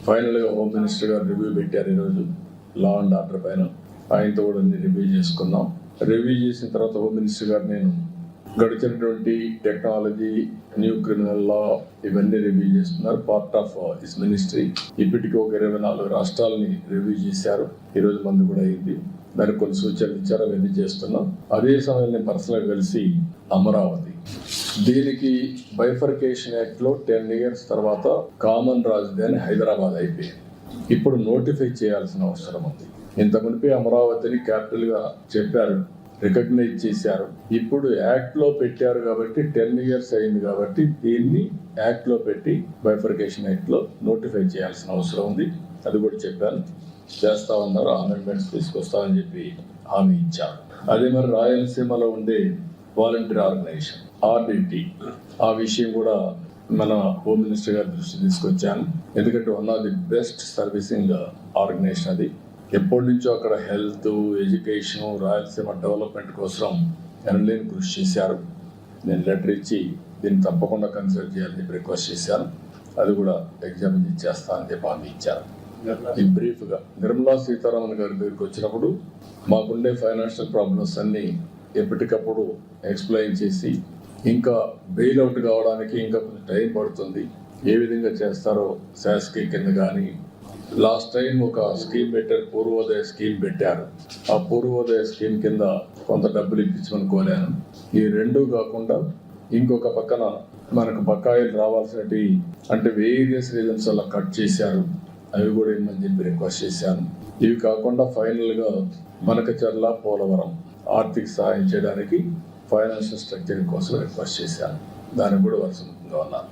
ఫైనల్గా home minister గారు review పెట్టారు ఈరోజు లా అండ్ ఆర్డర్ పైన. ఆయనతో కూడా రివ్యూ చేసుకున్నాం. రివ్యూ చేసిన తర్వాత హోమ్ మినిస్టర్ గారు నేను గడిచినటువంటి టెక్నాలజీ, న్యూ క్రిమినల్ లా ఇవన్నీ రివ్యూ చేస్తున్నారు. Part of his ministry. ఇప్పటికీ ఒక 24 రాష్ట్రాలని రివ్యూ చేశారు. ఈరోజు మంది కూడా అయింది. దానికి కొన్ని సూచనలు ఇచ్చారు, అవన్నీ చేస్తున్నాం. అదే సమయంలో నేను పర్సనల్గా కలిసి అమరావతి దీనికి బైఫర్కేషన్ యాక్ట్ లో 10 years తర్వాత కామన్ రాజధాని హైదరాబాద్ అయిపోయింది. ఇప్పుడు నోటిఫై చేయాల్సిన అవసరం ఉంది. ఇంత మునిపే అమరావతిని క్యాపిటల్ గా చెప్పారు, రికగ్నైజ్ చేశారు. ఇప్పుడు యాక్ట్ లో పెట్టారు కాబట్టి 10 years అయింది కాబట్టి దీన్ని యాక్ట్ లో పెట్టి బైఫర్కేషన్ యాక్ట్ లో నోటిఫై చేయాల్సిన అవసరం ఉంది. అది కూడా చెప్పాను, చేస్తా ఉన్నారు. అమెండ్మెంట్స్ తీసుకొస్తామని చెప్పి హామీ ఇచ్చారు. అదే మరి రాయలసీమలో ఉండే వాలంటీర్ ఆర్గనైజేషన్ RDT, ఆ విషయం కూడా మన హోమ్ మినిస్టర్ గారి దృష్టి తీసుకొచ్చాను. ఎందుకంటే one of the best servicing organisation అది. ఎప్పటి నుంచో అక్కడ హెల్త్, ఎడ్యుకేషన్, రాయలసీమ డెవలప్మెంట్ కోసం ఎనలేని కృషి చేశారు. నేను లెటర్ ఇచ్చి దీన్ని తప్పకుండా కన్సిడర్ చేయాలని రిక్వెస్ట్ చేశాను. అది కూడా ఎగ్జామిన్ చేస్తానని చెప్పి హామీ ఇచ్చారు. ఈ బ్రీఫ్గా నిర్మలా సీతారామన్ గారి దగ్గరికి వచ్చినప్పుడు మాకుండే ఫైనాన్షియల్ ప్రాబ్లమ్స్ అన్నీ ఎప్పటికప్పుడు ఎక్స్ప్లెయిన్ చేసి, ఇంకా బెయిల్అవుట్ కావడానికి ఇంకా కొంచెం టైం పడుతుంది, ఏ విధంగా చేస్తారో శాసకి కింద కానీ, లాస్ట్ టైం ఒక స్కీమ్ పెట్టారు, పూర్వోదయ స్కీమ్ పెట్టారు. ఆ పూర్వోదయ స్కీమ్ కింద కొంత డబ్బులు ఇప్పించమని కోరాను. ఈ రెండు కాకుండా ఇంకొక పక్కన మనకు బకాయిలు రావాల్సినవి అంటే వేరియస్ రీజన్స్ వల్ల కట్ చేశారు, అవి కూడా ఇమ్మని చెప్పి రిక్వెస్ట్ చేశాను. ఇవి కాకుండా ఫైనల్గా మనకచర్ల, పోలవరం ఆర్థిక సహాయం చేయడానికి ఫైనాన్షియల్ స్ట్రక్చరింగ్ కోసం రిక్వెస్ట్ చేశాను. దానికి కూడా వర్షంగా ఉన్నాను.